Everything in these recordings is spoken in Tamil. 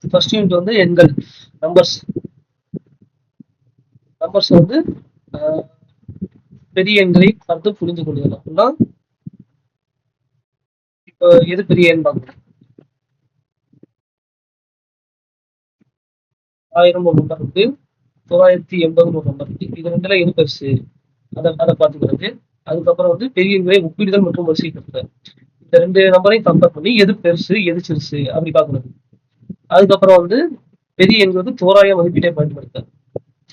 ஃபர்ஸ்ட் யூனிட் வந்து எண்கள், நம்பர்ஸ். நம்பர்ஸ் வந்து அஹ், பெரிய எண்களை பார்த்து புரிந்து கொள்ளுதல் அப்படின்னா, இப்போ எது பெரிய எண் பார்க்கணும். 1000 ஒரு நம்பர் இருக்கு, 980 ஒரு நம்பர் இருக்கு. இது ரெண்டுல எது பெருசு, அதை பார்த்துக்கிறது. அதுக்கப்புறம் வந்து பெரிய எண்களை ஒப்பிடுதல் மற்றும் வரிசைப்படுத்துதல். இந்த ரெண்டு நம்பரையும் கம்பேர் பண்ணி எது பெருசு எது சிறுசு அப்படி பார்க்கணும். அதுக்கப்புறம் வந்து பெரிய எண் வந்து தோராய மதிப்பீட்டை பயன்படுத்த.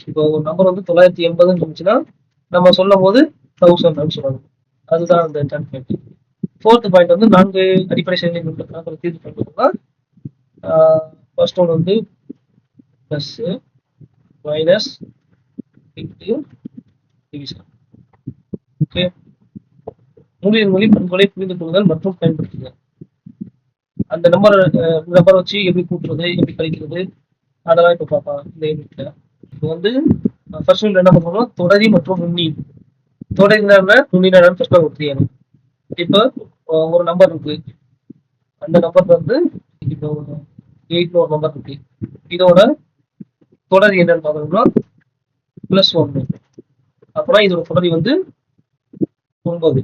இப்போ ஒரு நம்பர் வந்து 980 இருந்துச்சுன்னா நம்ம சொல்லும் போது 1000 அப்படின்னு சொல்லணும். அதுதான் அந்த 10 பாயிண்ட். ஃபோர்த் பாயிண்ட் வந்து 4 அடிப்படை செயல்களை தீர்வு பண்ணணும்னா, ஃபர்ஸ்ட் ஒன் வந்து plus, minus, into, division. Okay. மூலியன் மொழி பண்புகளை புரிந்து கொள்ளுதல் மற்றும் பயன்படுத்துதல். அந்த நம்பரை வச்சு எப்படி கூட்டுறது எப்படி கழிக்கிறது அதெல்லாம் இப்ப பார்க்கலாம் இந்த யூனிட்ல. இப்போ வந்து ஃபர்ஸ்ட் யூனிட் என்ன பண்ணுவோம்னா தொடரி மற்றும் நுண்ணி. தொடரினா நுண்ணினா ஃபர்ஸ்ட் தெரியாது. இப்போ ஒரு நம்பர் இருக்கு, அந்த நம்பர் வந்து இப்போ 8 ஒரு நம்பர் இருக்கு. இதோட தொடரி என்னன்னு பார்க்கணும்னா +1. அப்பனா இதோட தொடரி வந்து 9.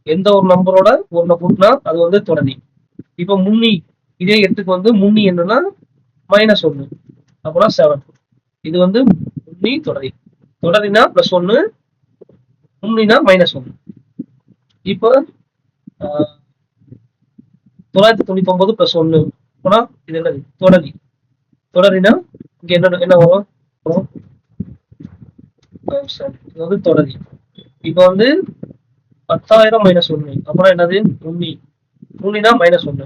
எந்த ஒரு நம்பரோட ஒன்றை கூட்டினா அது வந்து தொடரி. இப்போ முன்னி, இதே 8க்கு வந்து முன்னி என்னன்னா -1, அப்பனா 7. இது வந்து முன்னி தொடரி. தொடரினா +1, முன்னினா -1. இப்போ 999 +1 அப்பனா இது என்னது தொடரி. தொடரினா இங்க என்ன வரும், இது வந்து தொடரி. இப்போ வந்து 10,000 -1 அப்பனா என்னது முன்னி. முன்னினா -1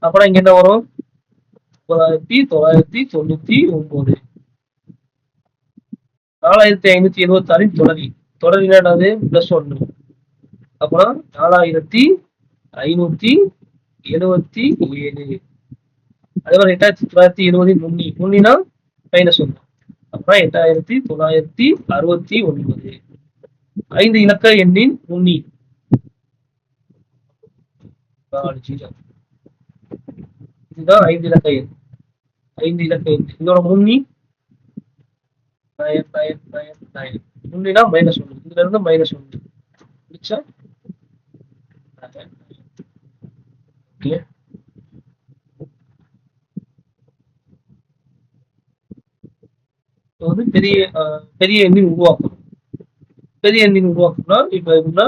அப்பனா இங்க என்ன வரும் 9,999. 4,576 தொடரி. தொடரினா என்னது +1 அப்பனா 4,577. அதே மாதிரி 8,970 முன்னி. முன்னினா -1 அப்பனா 8,969. 5 இலக்க எண்ணின் முன்னி 4 இதுதான் 5 இலக்க எண். 5 இலக்க எண் இதோட முன்னி 999. முன்னினா -1, இதுல இருந்து -1 பிடிச்சா. ஓகே. வந்து பெரிய எண்ணின் உருவாக்கம். பெரிய எண்ணின் உருவாக்கம்னா இப்ப எப்படின்னா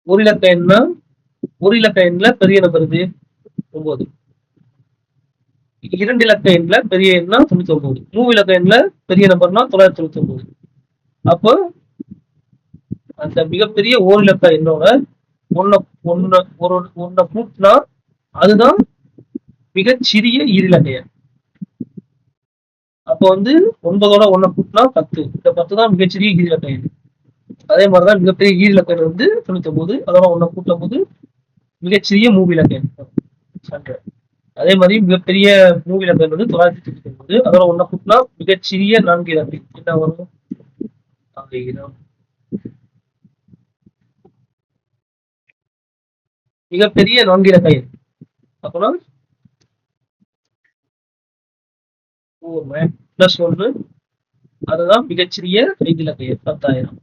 ஒரு இலக்க எண்ணா, ஒரு இலக்க எண்ல பெரிய நம்பர் இது 9. 2 இலக்க எண்ல பெரிய எண்ணா 99. 3 இலக்க எண்ல பெரிய நம்பர்னா 999. அப்போ அந்த மிகப்பெரிய ஓர் இலக்க எண்ணோட ஒன்ன கூட்டினா அதுதான் மிகச்சிறிய ஈரிலக்க எண். அப்போ வந்து 9ஓட 1 கூட்டினா 10. இந்த 10 தான் மிகச்சிறிய ஈரிலக்க எண். அதே மாதிரிதான் மிகப்பெரிய ஈரிலக்க எண் வந்து 99. அதோட 1 கூட்டும் போது மிகச்சிறிய மூவிலக்க எண் 100. அதே மாதிரி மிகப்பெரிய மூவிலக்க எண் வந்து 999. அதோட 1 கூட்டினா மிகச்சிறிய 4 இலக்க என்ன வரும் 1000. மிகப்பெரிய 4 இலக்க எண் அப்பனா +1 அதுதான் மிகச்சிறிய 5 இலக்க எண் 10,000.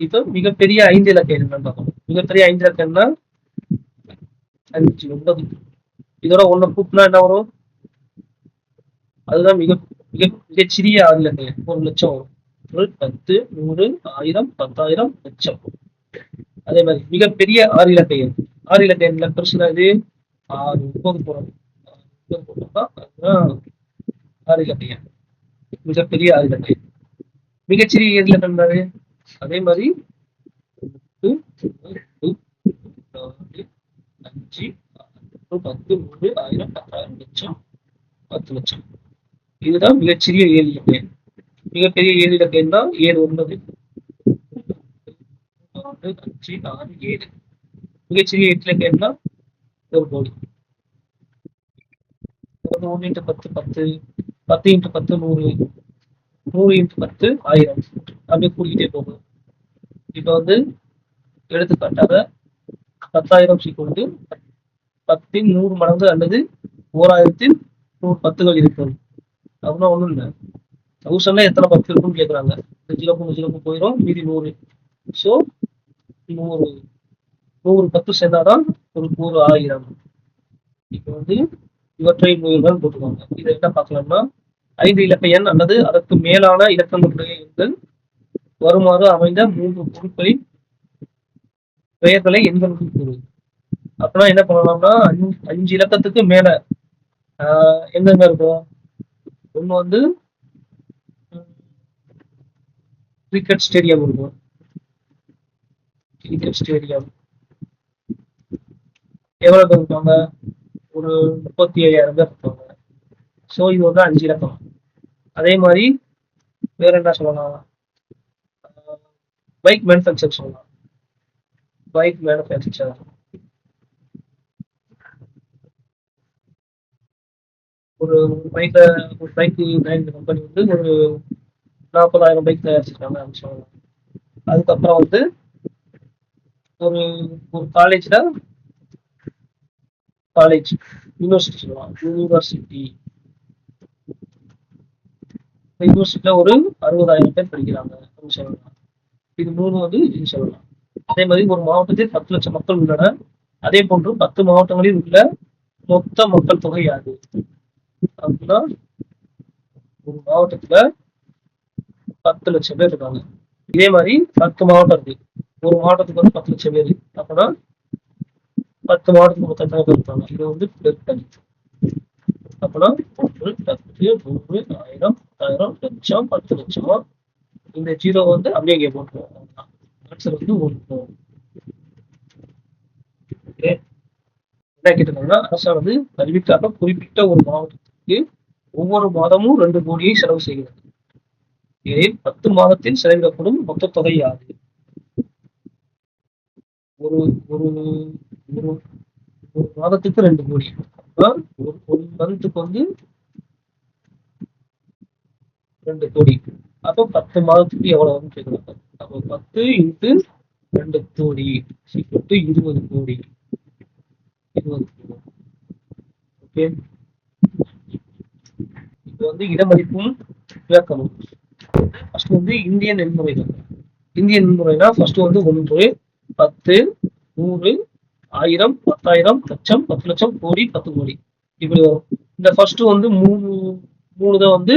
இப்போ மிகப்பெரிய 5 இலக்க எண் பார்க்கணும். மிகப்பெரிய 5 இலக்க எண்ணா 5 9. இதோட 1 கூட்டினா என்ன வரும், அதுதான் மிக மிக மிகச்சிறிய 6 இலக்க எண் 1,00,000 வரும். 10 100 1000 10,000 லட்சம். அதே மாதிரி மிகப்பெரிய 6 இலக்க எண். 6 இலக்க எண்ல பெருசுனா இது 6 9 போறோம். 9 போட்டோம்னா அதுதான் 6 இலக்க எண். மிகப்பெரிய 6 இலக்க எண். மிகச்சிறிய இலக்க எண் அதே மாதிரி 1 2 4 5 10 100 1000 10,000 லட்சம் 10 லட்சம். இதுதான் மிகச்சிறிய 7 இலக்க எண். மிகப்பெரிய 7 இலக்க எண் தான் 7 9 4 5 6 7. மிகச்சிறிய 8 இலக்க எண் தான் 1 கோடி. 1 × 10 10, 10 × 10 100, 100 × 10 1000 அப்படியே கூட்டிகிட்டே போகும். இப்போ வந்து எடுத்துக்காட்டாக 10,000 = 10 100 மடங்கு அல்லது 1100 பத்துகள் இருக்கும் அப்படின்னா ஒண்ணும் இல்லை. 1000ல எத்தனை 10 இருக்குன்னு கேக்குறாங்க. இந்த 0 போயிடும், மீதி 100. ஸோ 100 10 சேர்ந்தாதான் ஒரு 1000. இப்போ வந்து இவற்றை நூறுகள் போட்டுக்கோங்க. இதை என்ன பார்க்கலாம்னா 5 இலக்க எண் அல்லது அதற்கு மேலான இலக்கங்களுடைய எண்கள் வருமாறு அமைந்த 3 பொருட்களின் பெயர்களை எண்களுக்கு கூறு. அப்படின்னா என்ன பண்ணலாம்னா 5 இலக்கத்துக்கு மேல எங்கெங்க இருக்கும்? ஒண்ணு வந்து கிரிக்கெட் ஸ்டேடியம் இருக்கும். கிரிக்கெட் ஸ்டேடியம் எவ்வளவு பேர் இருப்பாங்க? ஒரு 35,000 பேர் இருப்பாங்க. ஸோ இது வந்து 5 இலக்கம். அதே மாதிரி வேற என்ன சொல்லலாம்? பைக் மேனுஃபேக்சர் சொல்லலாம். பைக் மேனுஃபேக்சர் ஒரு பைக் கம்பெனி வந்து ஒரு 40,000 பைக் தயாரிச்சிருக்காங்க அப்படின்னு சொல்லலாம். அதுக்கப்புறம் வந்து ஒரு காலேஜ் யூனிவர்சிட்டி சொல்லலாம். யூனிவர்சிட்டியில ஒரு 60,000 பேர் படிக்கிறாங்க அப்படின்னு சொல்லலாம். இது 3 வந்து இது சொல்லலாம். அதே மாதிரி ஒரு மாவட்டத்தில் 10 லட்சம் மக்கள் உள்ளன. அதே போன்று 10 மாவட்டங்களில் உள்ள மொத்த மக்கள் தொகை யாது? அப்படின்னா ஒரு மாவட்டத்துல 10 லட்சம் பேர் இருக்காங்க. இதே மாதிரி 10 மாவட்டம் இருக்கு. ஒரு மாவட்டத்துக்கு வந்து 10 லட்சம் பேர். அப்படின்னா 10 மாவட்டத்துக்கு மொத்தம் எத்தனை பேர் இருக்காங்க? இது வந்து பெருக்கல். அப்படின்னா 1 10 100 1000 10,000 லட்சம் 10 லட்சம். இந்த 0 வந்து அப்படியே இங்கே போட்டுருவோம். ஆன்சர் வந்து 1. என்ன கேட்டிருக்காங்கன்னா அரசானது கல்விக்காக குறிப்பிட்ட ஒரு மாவட்டத்துக்கு ஒவ்வொரு மாதமும் 2 கோடியை செலவு செய்கிறது. இதில் 10 மாதத்தில் செலவிடப்படும் மொத்த தொகை யாது? ஒரு ஒரு ஒரு மாதத்துக்கு 2 கோடி. ஒரு மந்த்துக்கு வந்து 2 கோடி. அப்போ 10 மாதத்துக்கு எவ்வளவுன்னு கேட்குறாங்க. அப்போ 10 இன்ட்டு 2 கோடி 20 கோடி. 20 கோடி. ஓகே. இப்போ வந்து இடமதிப்பும் விளக்கமும். ஃபர்ஸ்ட் வந்து இந்தியன் எண்முறைகள். இந்தியன் எண்முறைனா ஃபர்ஸ்ட் வந்து 1 10 100 1000 10,000 லட்சம் 10 லட்சம் கோடி 10 கோடி இப்படி வரும். இந்த ஃபர்ஸ்ட் வந்து மூணு தான் வந்து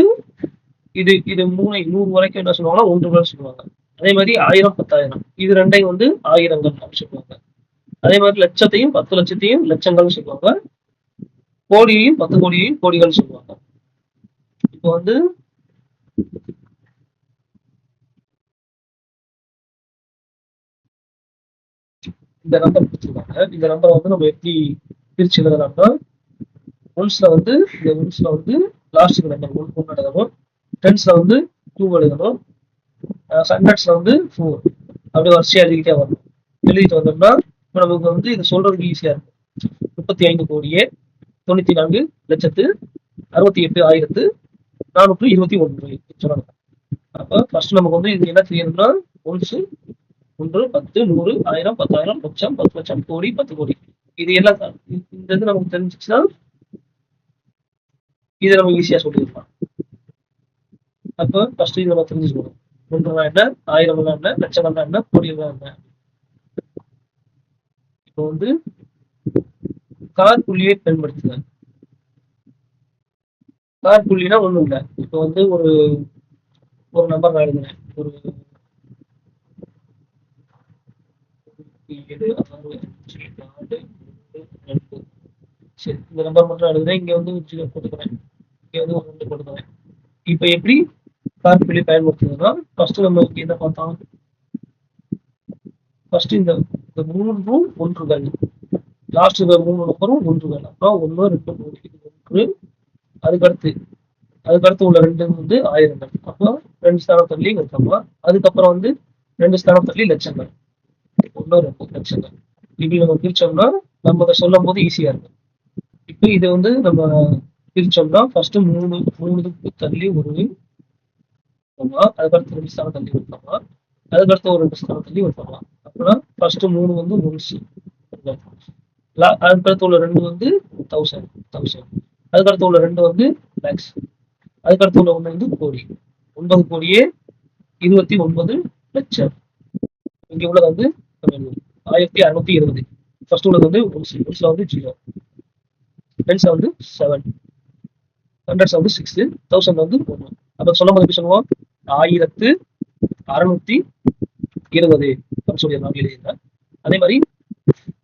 இது 100 வரைக்கும் என்ன சொல்லுவாங்கன்னா ஒன்றுகள் சொல்லுவாங்க. அதே மாதிரி 1000 10,000 இது ரெண்டையும் வந்து ஆயிரங்கள் அப்படின்னு சொல்லுவாங்க. அதே மாதிரி லட்சத்தையும் 10 லட்சத்தையும் லட்சங்கள் சொல்லுவாங்க. கோடியையும் 10 கோடியையும் கோடிகள் சொல்லுவாங்க. இப்போ வந்து இந்த நம்பர் கொடுத்துருக்காங்க. இந்த நம்பரை வந்து நம்ம எப்படி பிரிச்சு எழுதலாம்னா ஒன்ஸ்ல வந்து லாஸ்ட் நம்பர் 1 எழுதணும். டென்ஸ்ல வந்து 2 எழுதணும். ஹண்ட்ரட்ஸ்ல வந்து 4 அப்படி வரிசையா எழுதிக்கிட்டே வரணும். எழுதிட்டு வந்தோம்னா நமக்கு வந்து இது சொல்றதுக்கு ஈஸியா இருக்கும். 35 கோடியே 94 லட்சத்து 68,421 சொல்லணும். அப்ப ஃபர்ஸ்ட் நமக்கு வந்து இது என்ன தெரியணும்னா ஒன்ஸ் 1 10 100 1000 10,000 லட்சம் 10 லட்சம் கோடி 10 கோடி இது எல்லாம் இந்த இது நமக்கு தெரிஞ்சிச்சுன்னா இதை நம்ம ஈஸியா சொல்லிடலாம். அப்போ ஃபர்ஸ்ட் இது நம்ம தெரிஞ்சுக்கணும். 1 என்ன 1000 என்ன லட்சம் என்ன கோடி என்ன. இப்போ வந்து கார் புள்ளியை பயன்படுத்துங்க. கார் புள்ளினா ஒண்ணும் இல்லை. இப்போ வந்து ஒரு நம்பர் நான் எழுதுறேன். ஒரு 7 6 5 4 3 2 சரி இந்த நம்பர் மட்டும் எழுதுறேன். இங்க வந்து 0 போட்டுக்கிறேன். இங்க வந்து 1 போட்டுக்கிறேன். இப்போ எப்படி கார் புள்ளி பயன்படுத்துறதுன்னா ஃபர்ஸ்ட் நம்ம இங்க என்ன பார்த்தோம்? ஃபர்ஸ்ட் இந்த 3 ஒன்றுகள் லாஸ்ட் இந்த 3 நம்பரும் ஒன்றுகள். அப்போ 1 2 3 1 அதுக்கடுத்து உள்ள 2 வந்து ஆயிரங்கள். அப்போ 2 ஸ்தானம் தள்ளி வைக்கலாம். அதுக்கப்புறம் வந்து 2 ஸ்தானம் தள்ளி லட்சங்கள். 1 2 லட்சங்கள். இப்படி நம்ம பிரிச்சோம்னா நம்ம அதை சொல்லும் போது ஈஸியா இருக்கும். இப்போ இதை வந்து நம்ம பிரிச்சோம்னா ஃபர்ஸ்ட் 3 தள்ளி ஒரு வைக்கலாம். அதுக்கடுத்து 2 ஸ்தானம் தள்ளி வைக்கலாம். அதுக்கடுத்து ஒரு 2 ஸ்தானம் தள்ளி வைக்கலாம். அப்படின்னா ஃபர்ஸ்ட் 3 வந்து ஒன்ஸ் அதுக்கடுத்து உள்ள 2 வந்து 1000 1000. அதுக்கடுத்து உள்ள 2 வந்து லேக்ஸ். அதுக்கடுத்து உள்ள 1 வந்து கோடி. 9 கோடியே 29 லட்சம். இங்க உள்ளது வந்து 1620. ஃபர்ஸ்ட் உள்ளது வந்து ஒன்ஸ்ல வந்து 0, டென்ஸ்ல வந்து 7, ஹண்ட்ரட்ஸ்ல வந்து 6, 1000 வந்து 1. அப்ப சொல்லும்போது எப்படி சொல்லுவோம்? 1620 அப்படின்னு சொல்லி எழுதியிருந்தேன். அதே மாதிரி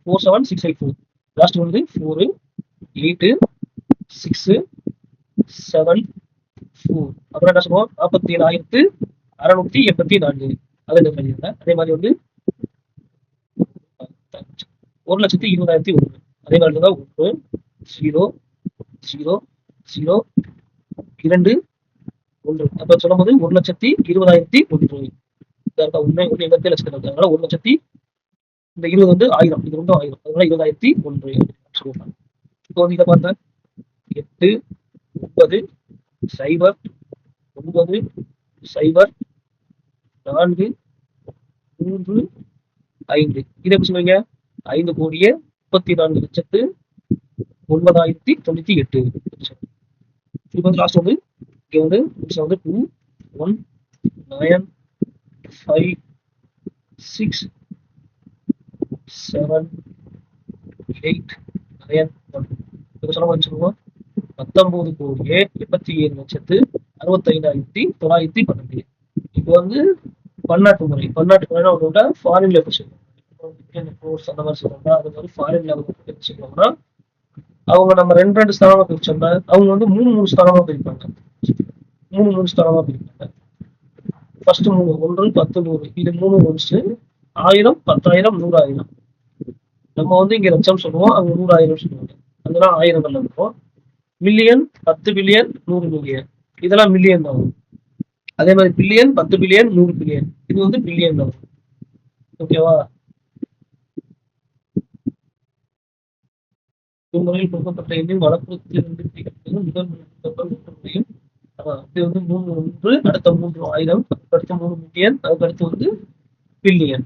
47684. லாஸ்ட் வந்து 4, 8, 6, 7, 4. அப்புறம் என்ன சொல்லுவோம்? 47,684. அதை எழுதியிருந்தேன். அதே மாதிரி வந்து 1,20,001. அதே மாதிரி தான் 1, 0, 0, 0, 2, 1. அப்ப சொல்லும்போது 1,20,001. உண்மை ஒன்று எங்க லட்சத்தில் இருக்கு. அதனால 1,00,000. இந்த 20 வந்து 1000. இது வந்து 1000. அதனால 20,001 சொல்லுவாங்க. இப்போ வந்து இதை பார்த்தா 8, 9, 0, 9, 0, 4, 3, 5. இதை எப்படி சொல்லுவீங்க? 5,34,09,098. இப்போ வந்து லாஸ்ட் வந்து இங்க வந்து 2, 1, 9, 5, 6, 7, 8, 9, 1. இப்போ சொல்ல மாதிரி சொல்லுவோம். 19,87,65,912. இப்போ வந்து பன்னாட்டு முறை. பன்னாட்டு முறைனா ஒன்று ஃபாரின்ல எப்படி சொல்லுவாங்க? கோர்ஸ் அந்த மாதிரி சொல்றாங்க. அது மாதிரி ஃபாரின்ல எப்படி சொல்லுவாங்கன்னா அவங்க நம்ம 2 ஸ்தானமா பிரிச்சோம்னா அவங்க வந்து 3 ஸ்தானமா பிரிப்பாங்க. 3 ஸ்தானமா பிரிப்பாங்க. ஃபர்ஸ்ட் 3 1, 10, 100. இது 3 ஒன்ஸ். 1000, 10,000, 100,000. நம்ம வந்து இங்க லட்சம் சொல்லுவோம், அவங்க 100,000 சொல்லுவாங்க. அதெல்லாம் ஆயிரங்கள்ல இருக்கும். Million, 10 billion, 100 million. இதெல்லாம் மில்லியன் தான். அதே மாதிரி பில்லியன், 10 பில்லியன், 100 பில்லியன். இது வந்து பில்லியன் தான். ஓகேவா? இம்முறையில் கொடுக்கப்பட்ட எண்ணின் வலப்புறத்திலிருந்து முதல் முறையும் இது வந்து 3 1, அடுத்த 3 1000, அடுத்த 3 மில்லியன், அதுக்கடுத்து வந்து பில்லியன்.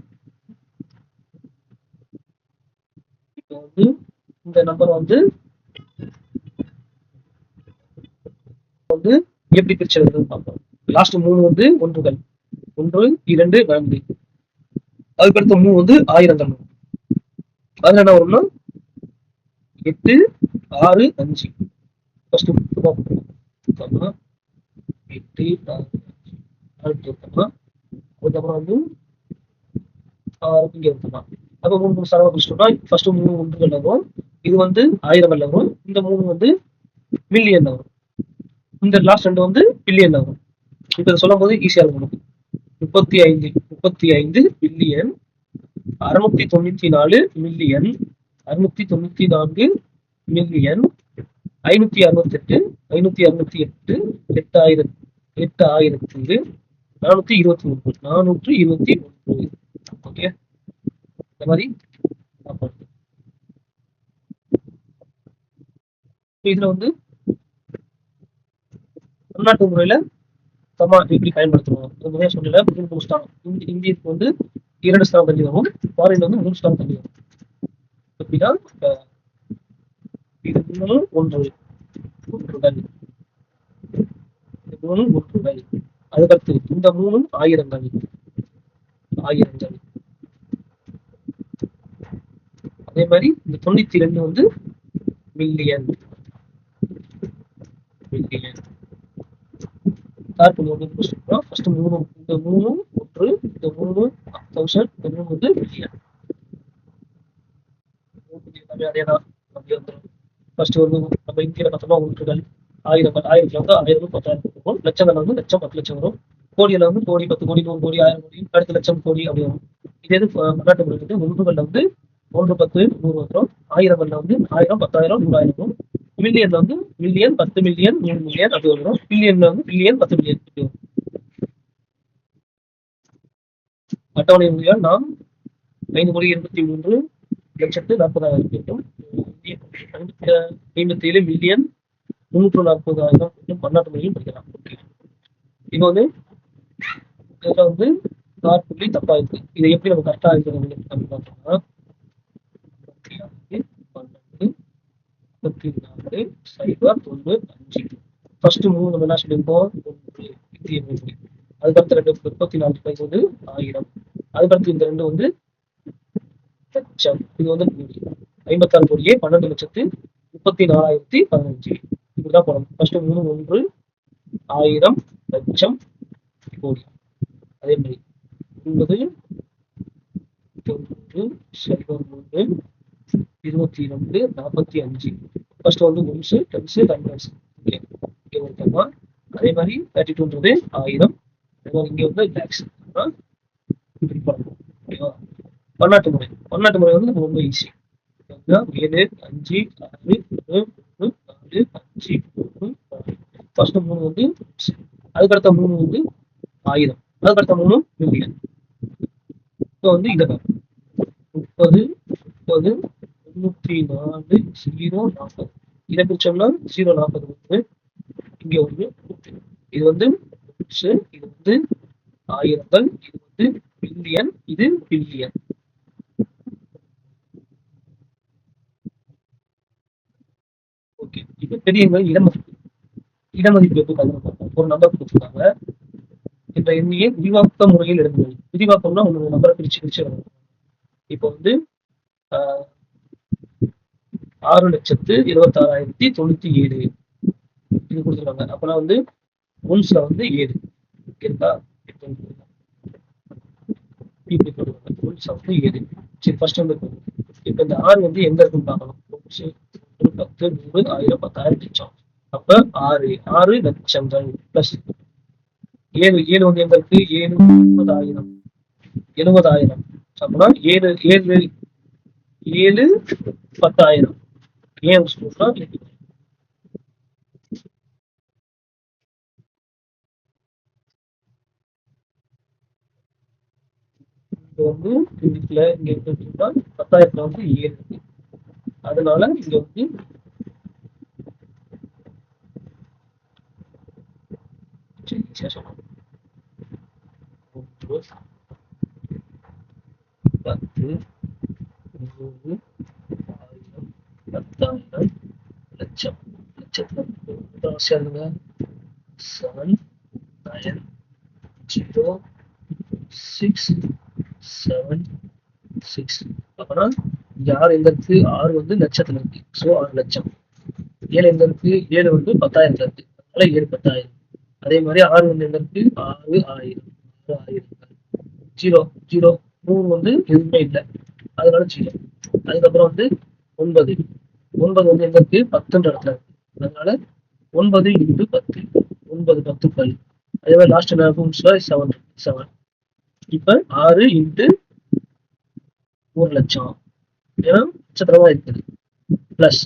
இப்போ வந்து இந்த நம்பர் வந்து எப்படி பிரிச்சது பார்ப்போம். லாஸ்ட் 3 வந்து ஒன்றுகள். 1, 2, 4. அதுக்கடுத்த 3 வந்து ஆயிரங்கள். அதுல என்ன வரும்னா 8, 6, 5. ஃபர்ஸ்ட் 8, 6, 5. அதுக்கப்புறம் வந்து 6 இங்க எடுத்துக்கலாம். அப்ப 3 ஸ்தானமா பிரிச்சிட்டோம்னா ஃபர்ஸ்ட் 3 ஒன்றுகள் வரும். இது வந்து ஆயிரங்கள்ல வரும். இந்த 3 வந்து மில்லியன்ல வரும். இந்த லாஸ்ட் 2 வந்து பில்லியன்ல வரும். இப்ப இதை சொல்லும் போது ஈஸியா இருக்கும். 35 பில்லியன், 694 மில்லியன், 694 மில்லியன், 568, 568, 8,000, 421. ஓகே, இந்த மாதிரி இதுல வந்து பன்னாட்டு முறையில சமா எப்படி பயன்படுத்தணும் முறையா சொல்லல. 3 ஸ்தானம். இந்தியத்துக்கு வந்து 2 ஸ்தானம் தள்ளி வரும். ஃபாரின்ல வந்து 3 ஸ்தானம் தள்ளி வரும். எப்படின்னா இது 3 ஒன்றுகள். இது 3 ஒன்றுகள். அதுக்கடுத்து இந்த 3 ஆயிரங்கள். அதே மாதிரி இந்த 92 வந்து மில்லியன். ஃபர்ஸ்ட் 3 இந்த 3 1, இந்த 3 1000, இந்த 3 வந்து மில்லியன். அதேதான் ஃபர்ஸ்ட் வந்து நம்ம இந்தியில பார்த்தோம்னா ஒன்றுகள், ஆயிரங்கள். ஆயிரத்துல வந்து 1000, 10,000 இருக்கும். லட்சங்கள் வந்து லட்சம், 10 லட்சம் வரும். கோடியில வந்து கோடி, 10 கோடி, 100 கோடி, 1000 கோடி, அடுத்த லட்சம் கோடி அப்படி வரும். இதே பன்னாட்டு முறை வந்து ஒன்றுகள்ல வந்து 1, 10, 100 வந்துடும். ஆயிரங்கள்ல வந்து 1000, 10,000, 100,000. மில்லியன்ல வந்து மில்லியன், 10 மில்லியன், 100 மில்லியன் அப்படி வந்துடும். பில்லியன்ல வந்து பில்லியன், 10 மில்லியன் அப்படி வரும். அட்டவணை முறையால் நாம் 5,83,40,000 57 மில்லியன் 340,000 பன்னாட்டு முறையில் படிக்கலாம். இப்போ வந்து இதுல வந்து புள்ளி தப்பா இருக்கு. இதை எப்படி நம்ம கரெக்டா இருக்கிறது அப்படின்னு பார்த்தோம்னா 44,095. ஃபர்ஸ்ட் 3 நம்ம என்ன சொல்லியிருக்கோம்? 1 இது எண்ணிக்கை. அதுக்கடுத்து 2 34 வந்து 1000. அதுக்கடுத்து இந்த 2 வந்து லட்சம். இது வந்து கோடி. 56 கோடியே 12,34,015. இப்படிதான் போடணும். ஃபர்ஸ்ட் 3 1 1000 லட்சம் கோடி. அதே மாதிரி 9 9 0 3 22 45. ஃபர்ஸ்ட் வந்து ஒன்ஸ் டென்ஸ் ஹண்ட்ரட்ஸ். இங்கே ஒருத்தமா அதே மாதிரி 32ன்றது 1000. இங்க வந்து லேக்ஸ். இப்படி பண்ணணும். ஓகேவா? பன்னாட்டு முறை. பன்னாட்டு முறை வந்து ரொம்ப ஈஸி. 7 5 6 3 3 4 5 3 4. ஃபர்ஸ்ட் 3 வந்து அதுக்கடுத்த 3 வந்து 1000. அதுக்கடுத்த 3 மில்லியன். இப்போ வந்து இதை 30 30 94 0 40. இதை பிரிச்சோம்னா 0 40 வந்து இங்க வந்து இது வந்து இது வந்து ஆயிரங்கள், இது வந்து பில்லியன், இது பில்லியன். ஓகே. இப்ப பெரியவங்க இடமதிப்பு. இடமதிப்பு எப்படி பார்ப்போம். ஒரு நம்பர் கொடுத்துருக்காங்க. இந்த எண்ணியை விரிவாக்க முறையில் எழுதுவது. விரிவாக்கம்னா உங்களோட நம்பரை பிரிச்சு பிரிச்சு எழுதணும். இப்போ வந்து 6,26,097 இது கொடுத்துருக்காங்க. அப்பனா வந்து ஒன்ஸ்ல வந்து 7 இருக்கா? இப்படி போடுவாங்க. ஒன்ஸ் வந்து 7. சரி, ஃபர்ஸ்ட் வந்து இப்போ இந்த 6 வந்து எங்க இருக்குன்னு பார்க்கணும். 10 100 1000 10,000 லட்சம். அப்ப 6 6 லட்சங்கள் பிளஸ் 7 7 வந்து எங்க இருக்கு? 7 70,000 70,000. அப்படின்னா 7 7 7 10,000. ஏன் சொல்றா? இது வந்து இதுல இங்க இருக்குன்னா 10,000 வந்து 7 இருக்கு. அதனால இங்க வந்து சொல்லணும் 10 100 1000 10,000 லட்சம். லட்சத்துல 7 9 0 6 7 6. அப்பனா யார் எங்க இருக்கு? 6 வந்து லட்சத்துல இருக்கு. ஸோ 6 லட்சம். 7 எங்க இருக்கு? 7 வந்து 10,000 இருக்கு. அதனால 7 10,000. அதே மாதிரி 6 வந்து எங்க இருக்கு? 6 1000 6 1000. 0 0 100 வந்து எதுவுமே இல்லை. அதனால 0. அதுக்கப்புறம் வந்து 9 9 வந்து எங்க இருக்கு? 10ன்ற இடத்துல இருக்கு. அதனால 9 இன்டு 10 9 10 5. அதே மாதிரி லாஸ்ட் என்ன இருக்கும்? 7 7. இப்ப 6 இன்ட்டு 1 லட்சம். ஏன்னா லட்சத்துல தான் இருக்குது. Plus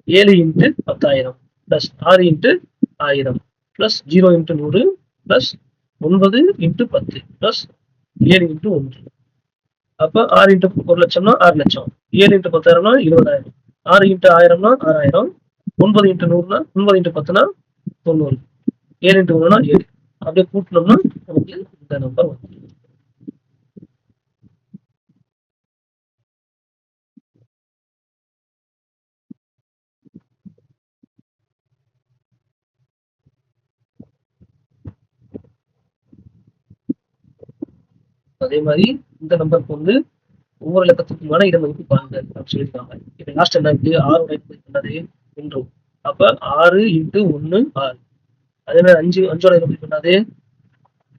7 into 10,000 plus 6 into 1000 plus 0 into 100 plus 9 into 10 plus 7 into 1. அப்ப 6 இன்ட்டு 1 லட்சம்னா 6 லட்சம். 7 இன்ட்டு 10,000னா 20,000. 6 இன்ட்டு 1000னா 6,000. 9 இன்ட்டு 100னா 9 இன்ட்டு 10னா 90. 7 இன்ட்டு 1னா 7. அப்படியே கூட்டினோம்னா நமக்கு இந்த நம்பர் வந்து. அதே மாதிரி இந்த நம்பருக்கு வந்து ஒவ்வொரு இலக்கத்துக்குமான இடமதிப்பு பாருங்க அப்படின்னு சொல்லியிருக்காங்க. இப்ப லாஸ்ட் என்ன இருக்கு? 6 என்னது? 1. அப்ப 6 இன்ட்டு 1 6. அதே மாதிரி 5 5ஓட இடமதிப்பு என்னது?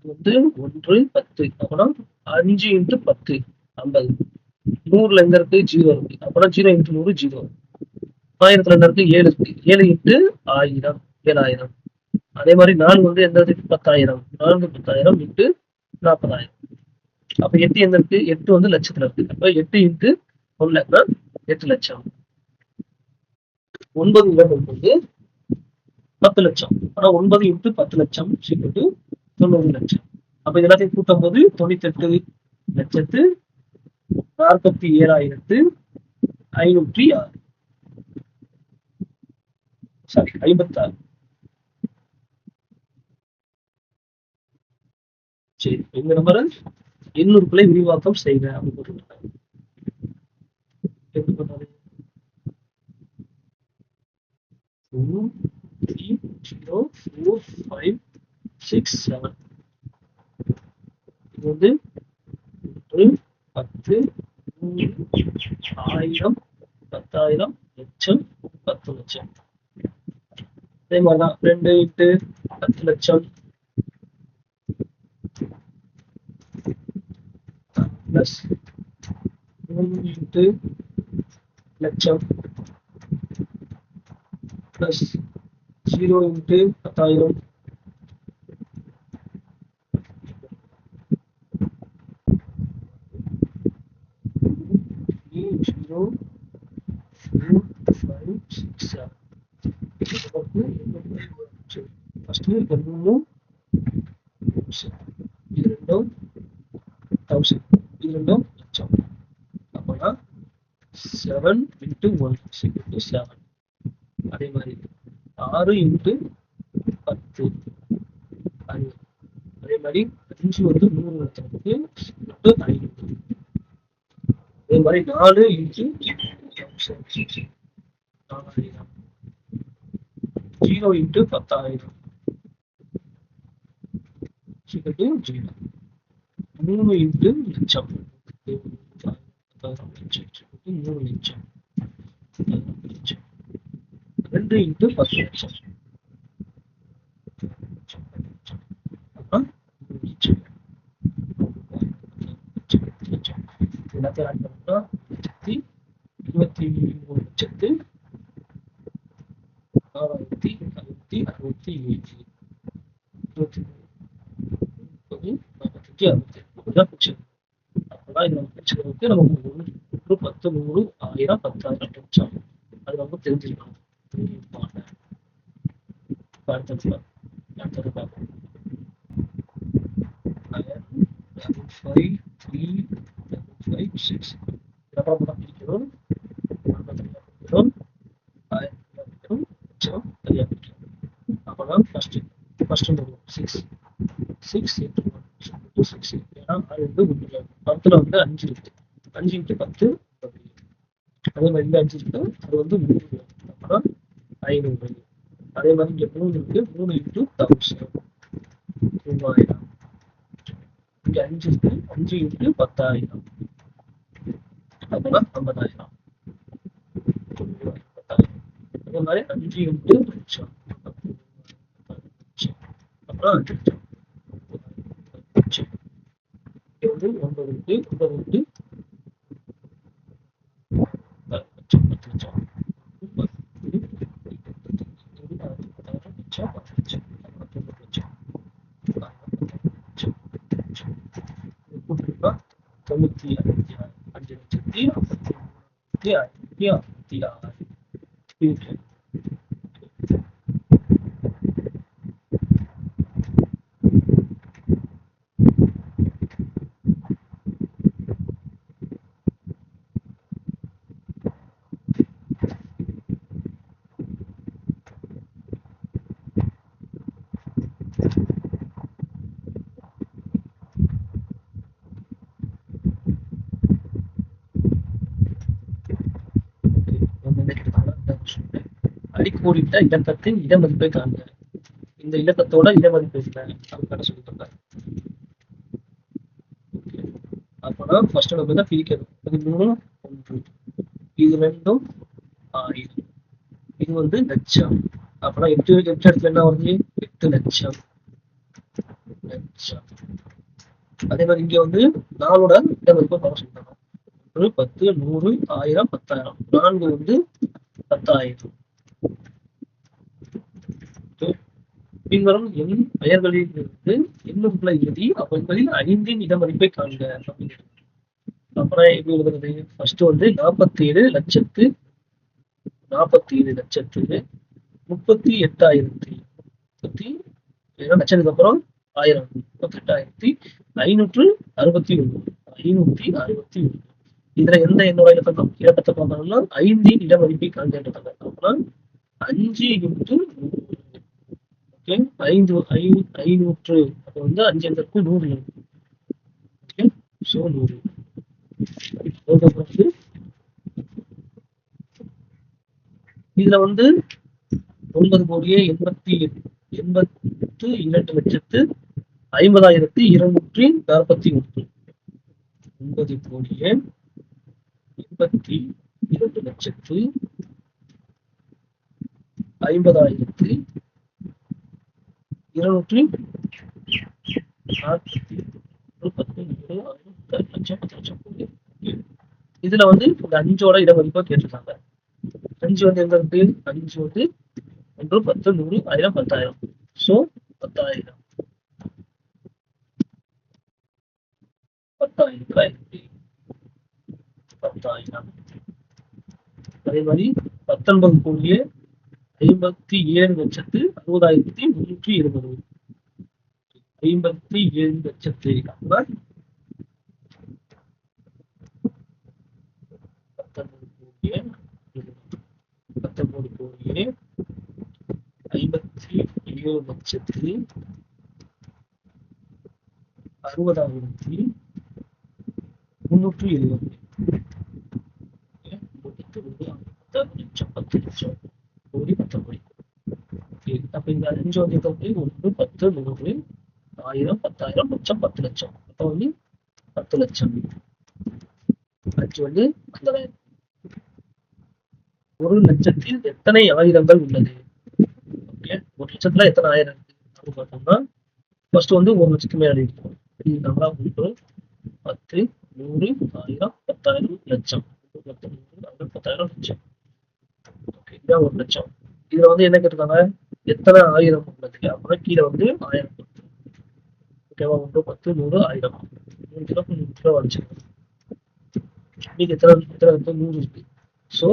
வந்து 1 10. அப்பனா 5 இன்ட்டு 10 50. 100ல எங்க இருக்கு? 0 இருக்கு. அப்பனா 0 இன்ட்டு 100 0. 1000த்துல என்ன இருக்கு? 7 இருக்கு. 7 இன்ட்டு 1000 7000. அதே மாதிரி 4 வந்து எந்த 10,000. 4 10,000 இன்ட்டு 40,000. அப்ப 8 எங்க இருக்கு? 8 வந்து லட்சத்துல இருக்கு. அப்ப 8 இன்ட்டு 1 8 லட்சம். 9 வந்து 10 லட்சம். ஆனா 9 இன்ட்டு 10 லட்சம் = 90 லட்சம். அப்ப இது எல்லாத்தையும் கூட்டும் போது 98 லட்சத்து 47,506. சாரி 56. சரி, இந்த நம்பரை 800க்குள்ளே விரிவாக்கம் செய்க அப்படின்னு போட்டுருக்காங்க. எப்படி பண்ணாரு? 2 3 0 4 5 6 7. இது வந்து 1 10 100 1000 10,000 லட்சம் 10 லட்சம். அதே மாதிரிதான் 2 இன்ட்டு 10 லட்சம் பிளஸ் 3 இன்ட்டு லட்சம் பிளஸ் 0 இன்ட்டு 10,000 0 4 5 6 7. ஃபர்ஸ்ட் இது 3 இது ரெண்டும் 1000 இது ரெண்டும் லட்சம். அப்போனா 7 இன்ட்டு 1 7. அதே மாதிரி 6 இன்ட்டு 10 5. அதே மாதிரி 5 வந்து 100 லட்சத்துக்கு 500. அதே மாதிரி 4 இன்ட்டு 4000. 0 இன்ட்டு 10,000 0. 3 இன்ட்டு லட்சம் 3 லட்சம் 2 இன்ட்டு 10 லட்சம் எல்லாத்தையும் ஆட் பண்ணோம்னா 23,63,467. அப்பதான் இது நம்ம பிடிச்சதுக்கு நமக்கு 1 10 100 1000 10,000 லட்சம் அது நம்ம தெரிஞ்சிருக்கணும். அடுத்தது பார்ப்போம். 5 3 5 6 அப்புறம் பிடிக்கணும். அப்பதான் ஃபர்ஸ்ட் 6 இன்ட்டு 1 6. ஏன்னா அது வந்து 10ல வந்து 5 இருக்கு. 5 இன்ட்டு 10 அதே மாதிரி இங்க 5 இருக்கு. அது வந்து 100. அப்புறம் 500. அதே மாதிரி இங்க 3 இருக்கு. 3 இன்ட்டு 1000 3000. இங்க 5 இருக்கு. 5 இன்ட்டு 10,000 அப்பதான் 50,000. அதே மாதிரி 5 இன்ட்டு லட்சம் அப்புறம் 5 லட்சம். இது வந்து 9 இருக்கு. 9 இன்ட்டு 10 லட்சம் 95,56,556. அடிக்கோடிட்ட இலக்கத்தின் இடமதிப்பை காண்க. இந்த இலக்கத்தோட இடமதிப்பு அதுக்கான சொல்லி தந்தார். அப்போனா ஃபர்ஸ்ட் நம்ம தான் பிரிக்கணும். 13 1 இது ரெண்டும் 1000. இது வந்து லட்சம். அப்போனா 8 இடத்துல என்ன வருது? 8 லட்சம். அதே மாதிரி இங்க வந்து 4ஓட இடமதிப்பை பார்க்க சொல்லிட்டாங்க. 1 10 100 1000 10,000. 4 வந்து 10,000. பின்வரும் எண் பெயர்களில் இருந்து எண்ணுகளை எழுதி அவ்வெண்களில் 5இன் இடமதிப்பை காண்க அப்படின்னு. அப்புறம் எப்படி எழுதுறது? ஃபர்ஸ்ட் வந்து 47 லட்சத்து 38,000 லட்சத்துக்கு அப்புறம் 1000 38,561. இதுல எந்த எண்ணோட இலக்கத்தை பார்க்கணும்னா 5இன் இடமதிப்பை காண்கின்றது. அப்புறம் 5 இன்ட்டு 500. அப்போ வந்து 5 என்பதற்கு 100. ஸோ 100. இதுல வந்து 9,82,241. 9,82,241. இதுல வந்து இந்த 5ஓட இட மதிப்பா கேட்டிருக்காங்க. 5 வந்து எங்க இருக்கு? 5 வந்து 1, 10, 100, 1000, 10,000. ஸோ 10,000 இருக்கு. 10,000. அதே மாதிரி 19,57,60,320. 57,00,000 19,57,60,320. 10,00,000 கோடி 10 கோடி. அப்ப இந்த 5 வந்து எங்க இருக்கு? 1, 10, 100, 1000, 10,000, லட்சம், 10,00,000. அப்ப வந்து 10,00,000. 5 வந்து 10,000. ஒரு லட்சத்தில் எத்தனை ஆயிரங்கள் உள்ளது? ஓகே, ஒரு லட்சத்துல எத்தனை ஆயிரம் இருக்கு அப்படின்னு பார்த்தோம்னா, ஃபர்ஸ்ட் வந்து 1,00,000 மேல இருக்கும். நம்பரா 1, 10, 100, 1000, 10,000, லட்சம். 10, 100, 1000, 10,000, லட்சம். ஓகே, இதான் 1,00,000. இதுல வந்து என்ன கேட்டிருக்காங்க? எத்தனை ஆயிரம் உள்ளது அப்படின்னா கீழே வந்து 1000. ஓகேவா? 1, 10, 100, 1000. 100 வச்சுக்கணும். மீதி எத்தனை எத்தனை இருக்கு? 100 இருக்கு. ஸோ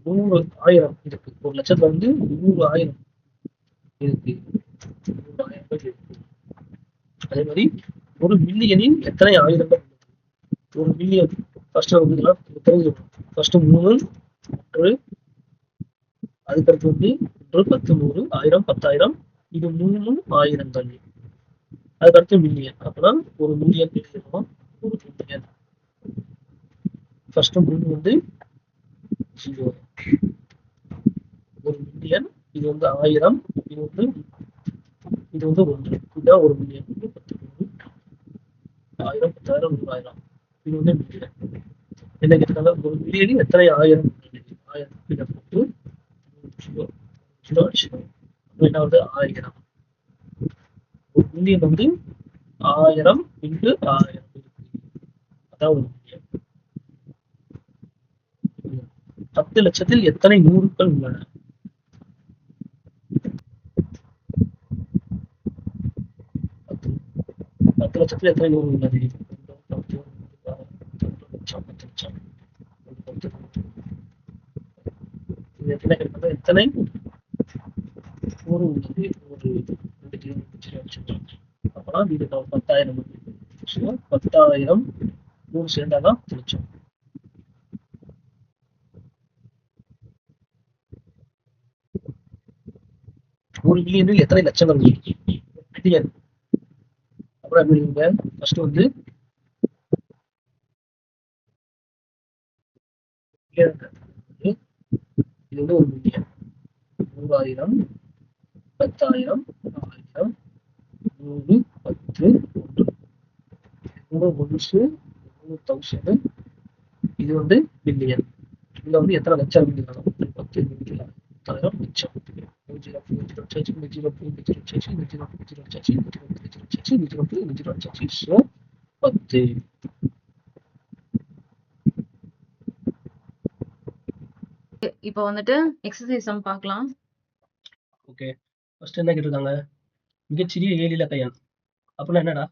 100 1000 இருக்கு. ஒரு லட்சத்துல வந்து 100,000 இருக்கு. 100,000 இருக்கு. அதே மாதிரி ஒரு மில்லியனில் எத்தனை ஆயிரங்கள் உள்ளது? ஒரு மில்லியன் ஃபர்ஸ்ட் வந்து தெரிஞ்சுக்கணும். ஃபர்ஸ்ட் 3, 1, அதுக்கடுத்து வந்து 1, 10, 100, 1000, 10,000. இது 3 ஆயிரங்கள். அதுக்கடுத்து மில்லியன். அப்பனா ஒரு மில்லியன் எழுதிருக்கோம். ஒரு மில்லியன். ஃபர்ஸ்ட் 3 வந்து 0. ஒரு மில்லியன். இது வந்து 1000. இது வந்து 1. இதுதான் ஒரு மில்லியன். 10, 1000, 10,000, 100,000. இது வந்து மில்லியன். என்ன கேட்டாங்க? ஒரு மில்லியனில் எத்தனை ஆயிரம்? 1000 கீழே போட்டு 0 அடிச்சுக்கணும். என்ன வந்து 1000. ஒரு மில்லியன் வந்து 1000 இன்டு 1000 அதான் ஒரு மில்லியன். 10 லட்சத்தில் எத்தனை நூறுகள் உள்ளன? 10 லட்சத்தில் எத்தனை நூறு உள்ளது? 10 லட்சம், 10 லட்சம். இது என்ன கேட்கறது? எத்தனை நூறு உள்ளது? ஒரு 2 லட்சம். அப்பனா இது 10,000. ஸோ 10,000 நூறு சேர்ந்தாதான் 10 லட்சம். ஒரு மில்லியனில் எத்தனை லட்சங்கள் உள்ளது? மில்லியன். அப்புறம் எப்படி நீங்க ஃபர்ஸ்ட் வந்து இது வந்து ஒரு மில்லியன். 100,000, 10,000, 1000, 100, 10, 100, 1,000. இது வந்து மில்லியன். இதுல வந்து எத்தனை லட்சம் இருக்கு? 10, 10,000 லட்சம். 10. இப்போ வந்துட்டு எக்ஸசைஸ் சம் பார்க்கலாம். ஓகே, ஃபர்ஸ்ட் என்ன கேட்டிருக்காங்க? மிகச்சிறிய 7 இலக்க எண் அப்படின்னா என்னடா?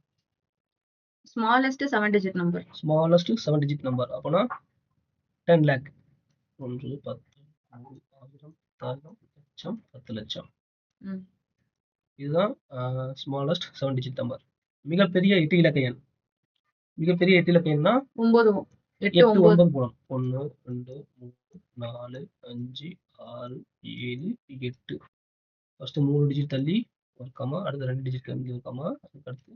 Smallest 7 digit number. Smallest 7 digit number அப்பனா 10 lakh. 1, 10, 100, 1000, 10,000, லட்சம், 10 லட்சம். இதுதான் ஸ்மாலஸ்ட் 7 டிஜிட் நம்பர். மிகப்பெரிய 8 இலக்க எண். மிகப்பெரிய 8 இலக்க எண்ணா 9 8 9 போடும். 1, 2, 3, 4, 5, 6, 7, 8. ஃபர்ஸ்ட் 3 டிஜிட் தள்ளி ஒரு கமா, அடுத்து 2 டிஜிட் தள்ளி ஒரு கமா, அதுக்கடுத்து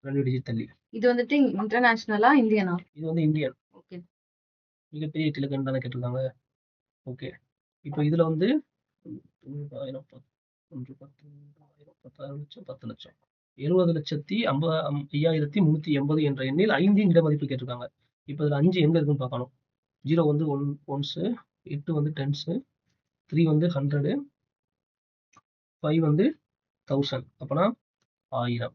2 டிஜிட் தள்ளி. இது வந்துட்டு இன்டர்நேஷனலா இந்தியனா? இது வந்து இந்தியன். ஓகே. மிகப்பெரிய 8 இலக்க எண் தானே கேட்டிருக்காங்க. ஓகே, இப்போ இதுல வந்து 100,000 1 10 100,000 10,000 லட்சம் 10 லட்சம் 70,50,380 என்ற எண்ணில் 5 இடமதிப்பு கேட்டிருக்காங்க. இப்ப இதுல 5 எங்க இருக்குன்னு பார்க்கணும். 0 வந்து ஒன்ஸ், 8 வந்து டென்ஸ், 3 வந்து 100, 5 வந்து 1000. அப்பனா 1000.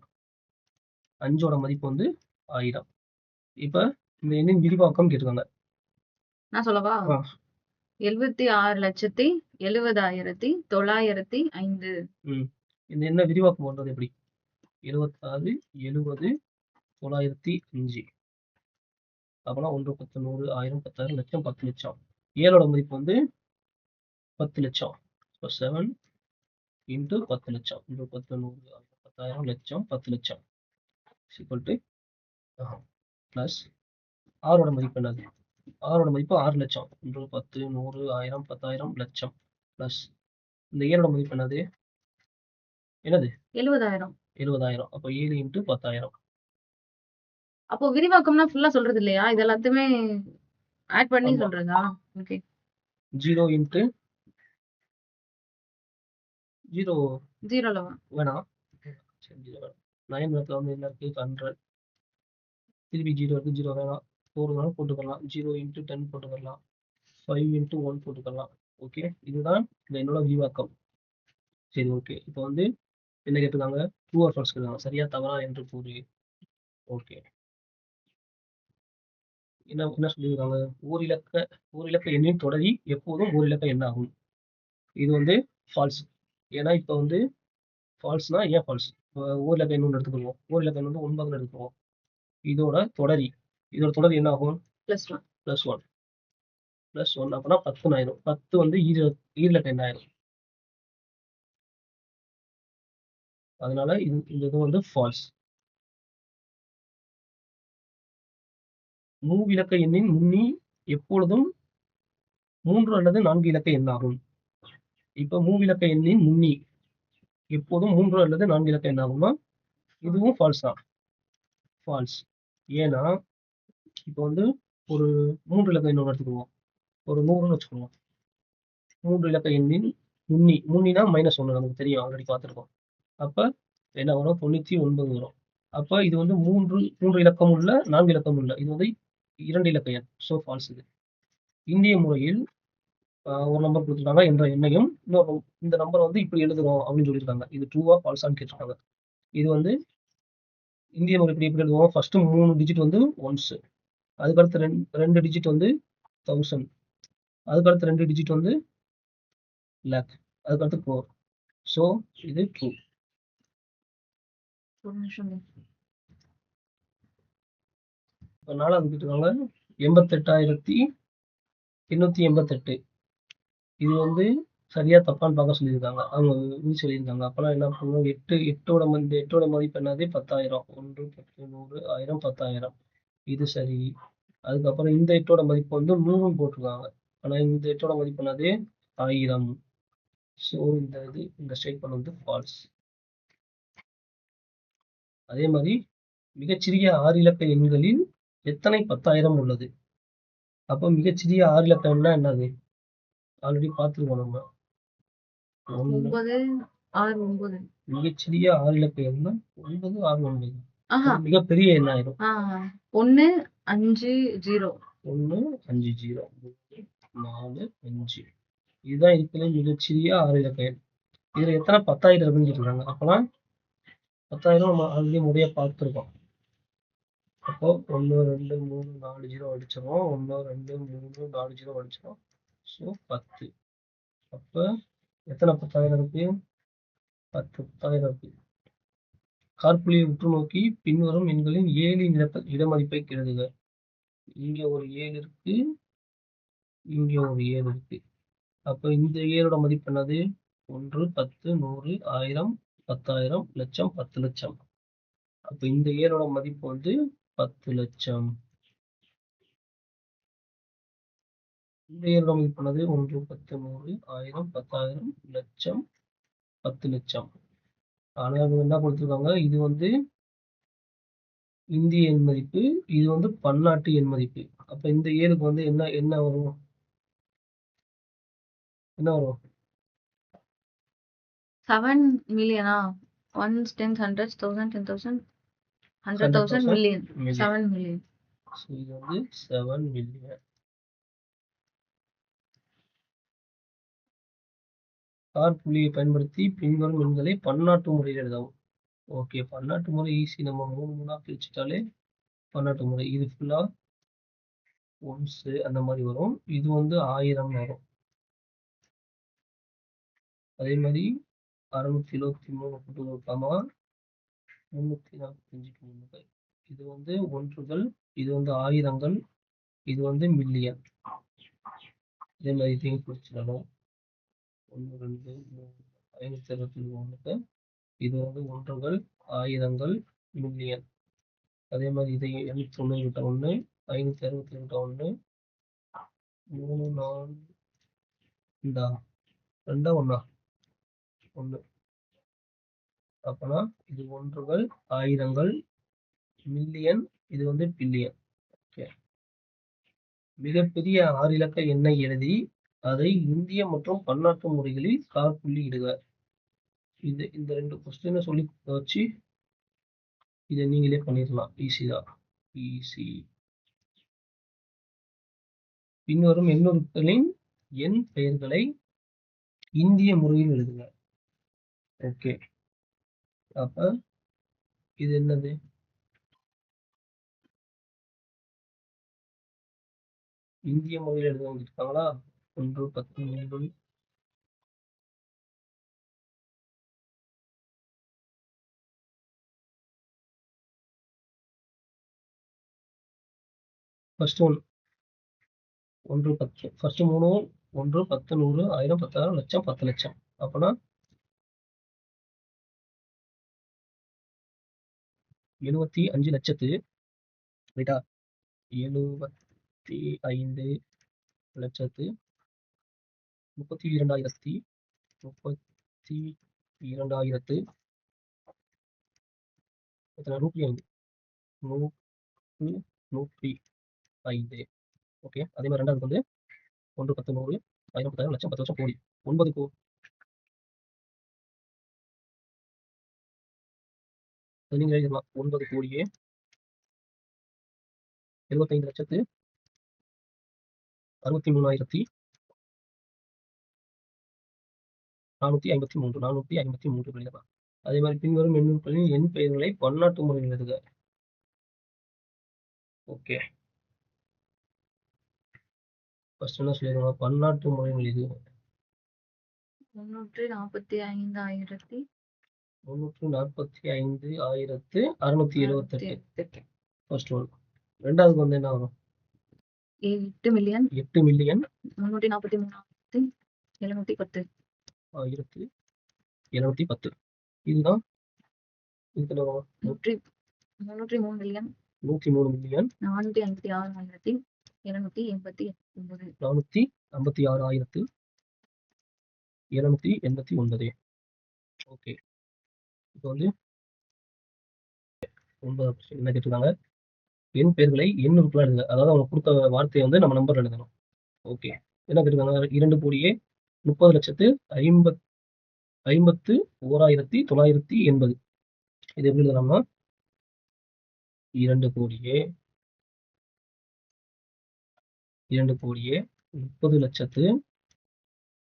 5ஓட மதிப்பு வந்து 1000. இப்ப இந்த எண்ணின் விரிவாக்கம் கேட்டிருக்காங்க. நான் சொல்லவா? 76,70,70,905. இந்த எண்ணை விரிவாக்கம் பண்றது எப்படி? 76, 70, 905. அப்பனா 1, 10, 100, 1000, 10,000, லட்சம், 10 லட்சம். 7ஓட மதிப்பு வந்து 10 லட்சம். 7 into 10 லட்சம். 1, 10, 100, 10,000, லட்சம், 10 லட்சம். equal to plus 6ஓட மதிப்பு என்னது? 6ஓட மதிப்பு 6 லட்சம். 1, 10, 100, 1000, 10,000, லட்சம். பிளஸ் இந்த 7ஓட மதிப்பு என்னது? 70,000. 70,000. அப்ப 7 into 10,000. அப்போ விரிவாக்கம்னா ஃபுல்லா சொல்றது இல்லையா? இது எல்லாத்தையுமே ஆட் பண்ணி ஆமா. சொல்றதா? ஓகே. 0 into 0 0ல வேணாம். சரி 0 வேணாம். 9 இடத்துல வந்து என்ன இருக்கு? 100. திருப்பி 0 இருக்கு. 0 வேணாம். 4 வேணாலும் போட்டுக்கலாம். 0 into 10 போட்டுக்கலாம். 5 into 1 போட்டுக்கலாம். ஓகே, இதுதான் இந்த என்னோட விரிவாக்கம். சரி, ஓகே. இப்போ வந்து என்ன கேட்டிருக்காங்க? ட்ரூ ஆர் ஃபால்ஸ் கேட்குறாங்க. சரியா தவறா என்று கூறு. ஓகே, என்ன சொல்லியிருக்காங்க? ஓரிலக்க எண்ணின் தொடரி எப்போதும் ஓரிலக்க எண்ணாகும். இது வந்து ஃபால்ஸ். ஏன்னா இப்போ வந்து ஃபால்ஸ்னா ஏன் ஃபால்ஸ்? ஓரிலக்க எண் ஒன்று எடுத்துக்குவோம். ஓரிலக்க எண் வந்து 9 எடுத்துக்குவோம். இதோட தொடரி என்ன ஆகும்? +1. +1. +1 அப்பனா 10 ஆயிரும். 10 வந்து ஈரிலக்க எண் ஆயிரும். அதனால இந்த இது வந்து ஃபால்ஸ். மூவிலக்க எண்ணின் முன்னி எப்பொழுதும் 3 அல்லது 4 இலக்க எண்ணாகும். இப்ப மூவிலக்க எண்ணின் முன்னி எப்போதும் 3 அல்லது 4 இலக்க எண்ணாகும்னா இதுவும் ஃபால்ஸ் தான். ஃபால்ஸ். ஏன்னா இப்போ வந்து ஒரு 3 இலக்க எண் எடுத்துக்குவோம். ஒரு 100ன்னு வச்சுக்குவோம். 3 இலக்க எண்ணின் முன்னினா -1 நமக்கு தெரியும், ஆல்ரெடி பார்த்துருக்கோம். அப்ப என்ன வரும்? 99 வரும். அப்ப இது வந்து 3 இலக்கம் உள்ள 4 இலக்கம் உள்ள இது வந்து 2 இலக்க எண். ஸோ ஃபால்ஸ் இது. இந்திய முறையில் ஒரு நம்பர் கொடுத்துருக்காங்க என்ற எண்ணையும் இந்த நம்பர் வந்து இப்படி எழுதுறோம் அப்படின்னு சொல்லியிருக்காங்க. இது ட்ரூவா ஃபால்ஸான்னு கேட்டிருக்காங்க. இது வந்து இந்திய முறைப்படி எப்படி எழுதுவோம்? ஃபர்ஸ்ட் 3 டிஜிட் வந்து ஒன்ஸ், அதுக்கடுத்து 2 டிஜிட் வந்து 1000, அதுக்கடுத்து 2 டிஜிட் வந்து லேக், அதுக்கடுத்து crore. ஸோ இது ட்ரூ. ஒரு நிமிஷம். இப்போ 4வது கேட்டிருக்காங்க 88,888. இது வந்து சரியா தப்பான்னு பார்க்க சொல்லியிருக்காங்க. அவங்க சொல்லியிருக்காங்க. அப்பெல்லாம் என்ன பண்ணுவோம்? 8ஓட மதிப்பு என்னது? 10,000. 1, 10, 100, 1000, 10,000. இது சரி. அதுக்கப்புறம் இந்த 8ஓட மதிப்பு வந்து 100 போட்டிருக்காங்க. ஆனா இந்த 8ஓட மதிப்பு என்னது? 1000. ஸோ இந்த ஸ்டேட்மெண்ட் வந்து ஃபால்ஸ். அதே மாதிரி மிகச்சிறிய 6 இலக்க எண்களில் எத்தனை 10,000 உள்ளது? அப்போ மிகச்சிறிய 6 இலக்க எண்ணா என்னது? ஆல்ரெடி பார்த்துருக்கோம் நம்ம. 9, 6, 9. மிகச்சிறிய 6 இலக்க எண்ணா 9, 6, 9. ஆஹா. மிகப்பெரிய எண் ஆயிரும். 1, 5, 0. 1, 5, 0, 4, 5. இதுதான் இருக்கிற மிகச்சிறிய 6 இலக்க எண். இதுல எத்தனை 10,000 இருக்குன்னு சொல்றாங்க. அப்பெல்லாம் 10,000 நம்ம ஆல்ரெடி முறையா பார்த்துருக்கோம். அப்போ 1, 2, 3, 4 0 அடிச்சிடும். 1, 2, 3, 4 0 அடிச்சிடும். ஸோ 10. அப்ப எத்தனை 10,000 இருக்கு? 10,000 இருக்கு. காற்புள்ளியை உற்று நோக்கி பின்வரும் எண்களின் 7 இடமதிப்பை எழுதுக. இங்க ஒரு 7 இருக்கு, இங்க ஒரு 7 இருக்கு. அப்ப இந்த 7ஓட மதிப்பு என்னது? 1, 10, 100, 1000, 10,000, லட்சம், 10 லட்சம். அப்ப இந்த 7ஓட மதிப்பு வந்து 10 லட்சம். இந்த 7ஓட மதிப்பு என்னது? 1, 10, 100, 1000, 10,000, லட்சம், 10 லட்சம். ஆனா அது என்ன கொடுத்துருக்காங்க? இது வந்து இந்திய எண் மதிப்பு, இது வந்து பன்னாட்டு எண் மதிப்பு. அப்ப இந்த 7க்கு வந்து என்ன வரும்? என்ன வரும்? 7 மில்லியனா? Ones, tens, hundreds, thousand, 10,000, 100,000, 100,000 million. Million. 7 million. So இது வந்து 7 மில்லியன். காற்புள்ளியை பயன்படுத்தி பின்வரும் எண்களை பன்னாட்டு முறையில் எழுதவும். ஓகே, பன்னாட்டு முறை ஈஸி. நம்ம 3 பிரிச்சுட்டாலே பன்னாட்டு முறை. இது ஃபுல்லா ஒன்ஸ் அந்த மாதிரி வரும். இது வந்து 1000 வரும். அதே மாதிரி 673 345 இது வந்து ஒன்றுகள், இது வந்து ஆயிரங்கள், இது வந்து மில்லியன். இதே மாதிரி இதையும் குறிச்சிடணும். 1 2 3 561 இது வந்து ஒன்றுகள், ஆயிரங்கள், மில்லியன். அதே மாதிரி இதை 891 1 562 1 3 4 2 1 1. அப்பனா இது ஒன்றுகள், ஆயிரங்கள், மில்லியன், இது வந்து பில்லியன். ஓகே, மிகப்பெரிய 6 இலக்க எண்ணை எழுதி அதை இந்திய மற்றும் பன்னாட்டு முறைகளில் காற்புள்ளி இடுக. இந்த 2 கொஸ்டினை சொல்லி வச்சு இதை நீங்களே பண்ணிடலாம். ஈஸி தான், ஈஸி. பின்வரும் எண்ணுருக்களின் எண் பெயர்களை இந்திய முறையில் எழுதுக. ஓகே, அப்ப இது என்னது? இந்திய முறையில் எழுத வந்துருக்காங்களா? 1 10 3 ஃபர்ஸ்ட் 1 10 ஃபர்ஸ்ட் 3 1 10 100 1000 10,000 லட்சம் 10 லட்சம். அப்பனா 75 லட்சத்து ரைட்டா 75 லட்சத்து 32,000 32,000 105 105. ஓகே, அதே மாதிரி ரெண்டாவது வந்து 1 10 100 1000 10,000 லட்சம் 10 லட்சம் கோடி 9 கோடி. நீங்க எழுதிடலாம். 9 கோடியே 75 லட்சத்து 63,453 453 எழுதலாம். அதே மாதிரி பின்வரும் எண்ணுக்களின் எண் பெயர்களை பன்னாட்டு முறையில் எழுதுக. ஓகே, ஃபர்ஸ்ட் என்ன சொல்லிடுங்க? பன்னாட்டு முறையில் இது 345,678. 345,678 ஃபர்ஸ்ட் ஒன். ரெண்டாவதுக்கு வந்து என்ன வரும்? 8 மில்லியன் 8 மில்லியன் 343,710. 1710. இதுதான் இதுக்கு என்ன வரும்? 303 மில்லியன் 103 மில்லியன் 456,289. 456,789. ஓகே, இப்போ வந்து 9 என்ன கேட்டிருக்காங்க? எண் பெயர்களை எண் உறுப்புல எழுதுங்க. அதாவது அவங்க கொடுத்த வார்த்தையை வந்து நம்ம நம்பர் எழுதணும். ஓகே, என்ன கேட்டிருக்காங்க? 2 கோடியே 30 லட்சத்து 51,980. இது எப்படி எழுதலாம்னா 2 கோடியே 30 லட்சத்து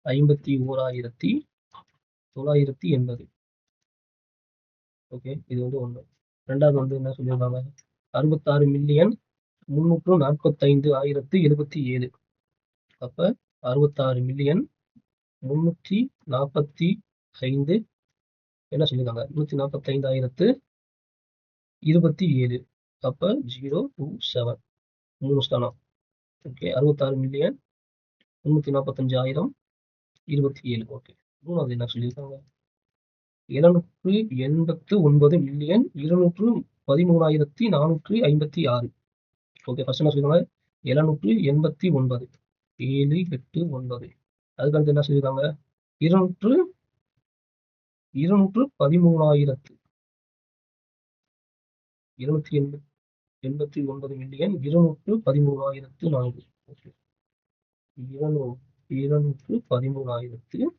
51,980. ஓகே, இது வந்து 1. ரெண்டாவது வந்து என்ன சொல்லியிருக்காங்க? 66 மில்லியன் 345,077. அப்ப 66 மில்லியன் 345 என்ன சொல்லியிருக்காங்க? 345,027. அப்ப 027 3 ஸ்தானம். Okay, 66 million 345,027. ஓகே, மூணாவது என்ன சொல்லியிருக்காங்க? 789 மில்லியன் 213,456. ஓகே, ஃபர்ஸ்ட் என்ன சொல்லியிருக்காங்க? 789 7 8 9. அதுக்கடுத்து என்ன சொல்லியிருக்காங்க? 213,000 289 மில்லியன் 213,004. ஓகே, 213,000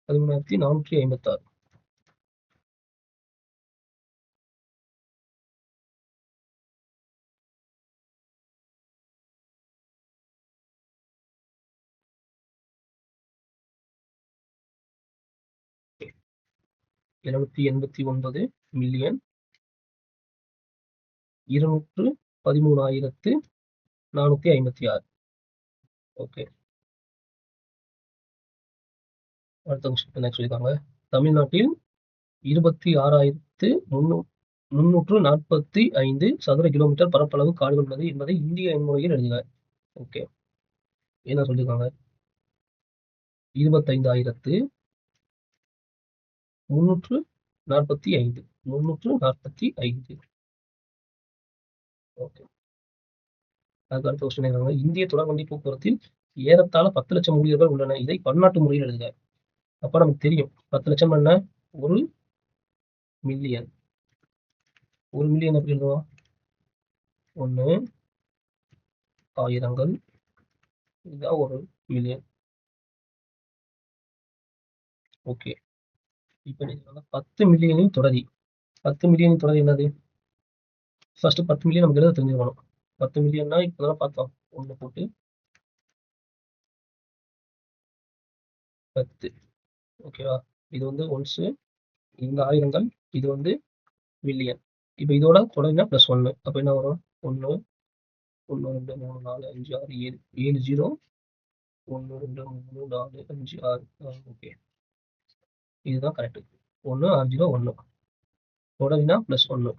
13,456. $789 மில்லியன் 213,456. ஓகே. அடுத்த கொஸ்டின் என்ன சொல்லியிருக்காங்க? தமிழ்நாட்டில் 26,345 சதுர கிலோமீட்டர் பரப்பளவு காடுகள் உள்ளது என்பதை இந்திய எண்முறையில் எழுதுக. ஓகே, என்ன சொல்லியிருக்காங்க? 25,345. ஓகே. அதுக்கு அடுத்த கொஸ்டின் என்ன? இந்திய தொடர்வண்டி போக்குவரத்தில் ஏறத்தாழ 10 லட்சம் ஊழியர்கள் உள்ளன. இதை பன்னாட்டு முறையில் எழுதுக. அப்ப நமக்கு தெரியும் 10 லட்சம் என்ன? 1 மில்லியன். 1 மில்லியன் எப்படி எழுதுவோம்? 1 ஆயிரங்கள், இதுதான் 1 மில்லியன். ஓகே, இப்போ 10 மில்லியனின் தொடரி. 10 மில்லியனின் தொடரி என்னது? ஃபர்ஸ்ட் 10 மில்லியன் நமக்கு எழுத தெரிஞ்சுக்கணும். 10 மில்லியன்னா இப்போதான் பார்த்தோம். 1 போட்டு 10. ஓகேவா? இது வந்து ஒன்ஸ், இந்த ஆயிரங்கள், இது வந்து மில்லியன். இப்போ இதோட தொடங்கினா +1. அப்போ என்ன வரும்? 1 1 2 3 4 5 6 7 7 0 1 2 3 4 5 6. ஓகே, இதுதான் கரெக்ட். 1 6 0 1 தொடங்கினா +1.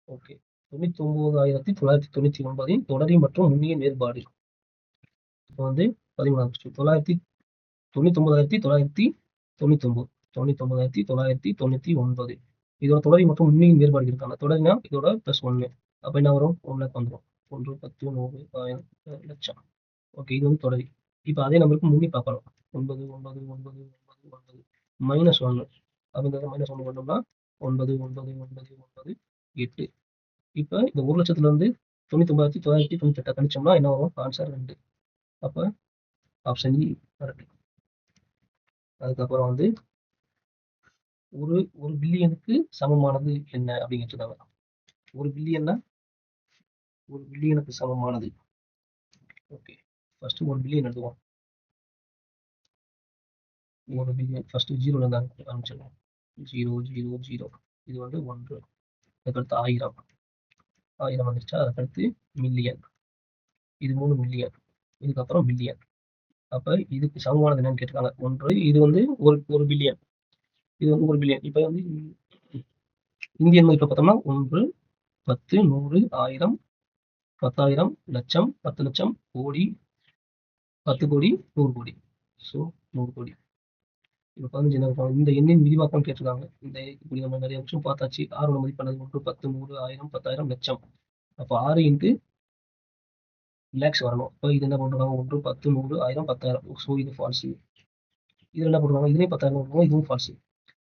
ஓகே. 99,999 தொடரி மற்றும் முன்னியின் வேறுபாடு. இப்போ வந்து 13 99,999 99,999. இதோட தொடரி மற்றும் உண்மையின் வேறுபாடு இருக்காங்க. தொடரினா இதோட +1. அப்ப என்ன வரும்? 1 வந்துடும். 1 10 100 1000 லட்சம். ஓகே, இது வந்து தொடரி. இப்போ அதே நம்பருக்கு முன்னி பார்க்கணும். 9 9 9 9 9 -1. அப்ப இந்த -1 பண்ணோம்னா 9 9 9 9 8. இப்போ இந்த 1 லட்சத்துல இருந்து 99,998 கழிச்சோம்னா என்ன வரும்? ஆன்சர் 2. அப்ப ஆப்ஷன் இ கரெக்ட். அதுக்கப்புறம் வந்து ஒரு பில்லியனுக்கு சமமானது என்ன அப்படின்னு கேட்டிருக்காங்க. 1 பில்லியன்னா 1 பில்லியனுக்கு சமமானது. ஓகே, ஃபர்ஸ்ட் 1 பில்லியன் எழுதுவோம். 1 பில்லியன் ஃபர்ஸ்ட் 0ல இருந்து ஆரம்பிச்சிடலாம். 0 0 0. இது வந்து 1. அதுக்கடுத்து 1000 வந்துருச்சா? அதுக்கடுத்து மில்லியன். இது 3 மில்லியன். இதுக்கப்புறம் பில்லியன். அப்ப இதுக்கு சமமானது என்னன்னு கேட்டிருக்காங்க. 1. இது வந்து ஒரு பில்லியன். இது வந்து 1 பில்லியன். இப்போ வந்து இந்தியன் மதிப்பை பார்த்தோம்னா 1 10 100 1000 10,000 லட்சம் 10 லட்சம் கோடி 10 கோடி 100 கோடி. ஸோ 100 கோடி. இப்போ 15 என்ன இருக்கும்? இந்த எண்ணின் விரிவாக்கம் கேட்டிருக்காங்க. இந்த இப்படி நம்ம நிறைய விஷயம் பார்த்தாச்சு. 6 மதிப்பானது 1 10 100 1000 10,000 லட்சம். அப்போ 6 இன்ட்டு லேக்ஸ் வரணும். இப்போ இது என்ன பண்ணுறாங்க? 1 10 100 1000 10,000. ஸோ இது ஃபால்ஸு. இது என்ன பண்ணுறாங்க? இதுலேயும் 10,000 வருவாங்க, இதுவும் ஃபால்ஸு.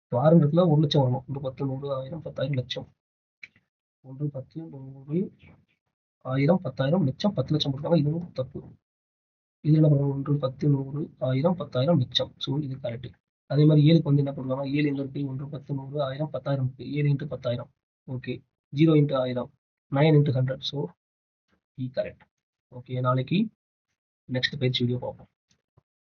இப்போ 6ன்றதுல 1 லட்சம் வரணும். 1 10 100 1000 10,000 லட்சம். 1 10 100 1000 10,000 லட்சம் 10 லட்சம் போட்டுருக்காங்க, இதுவும் தப்பு. இது என்ன பண்ணுவாங்க? 1 10 100 1000 10,000 லட்சம். ஸோ இது கரெக்ட். அதே மாதிரி 7க்கு வந்து என்ன பண்ணுவாங்க? 7 எங்க இருக்கு? 1 10 100 1000 10,000 இருக்கு. 7 into 10,000. Okay, 0 into 1000 9 into 100. So இ கரெக்ட். ஓகே, நாளைக்கு நெக்ஸ்ட் பயிற்சி வீடியோ பார்ப்போம்.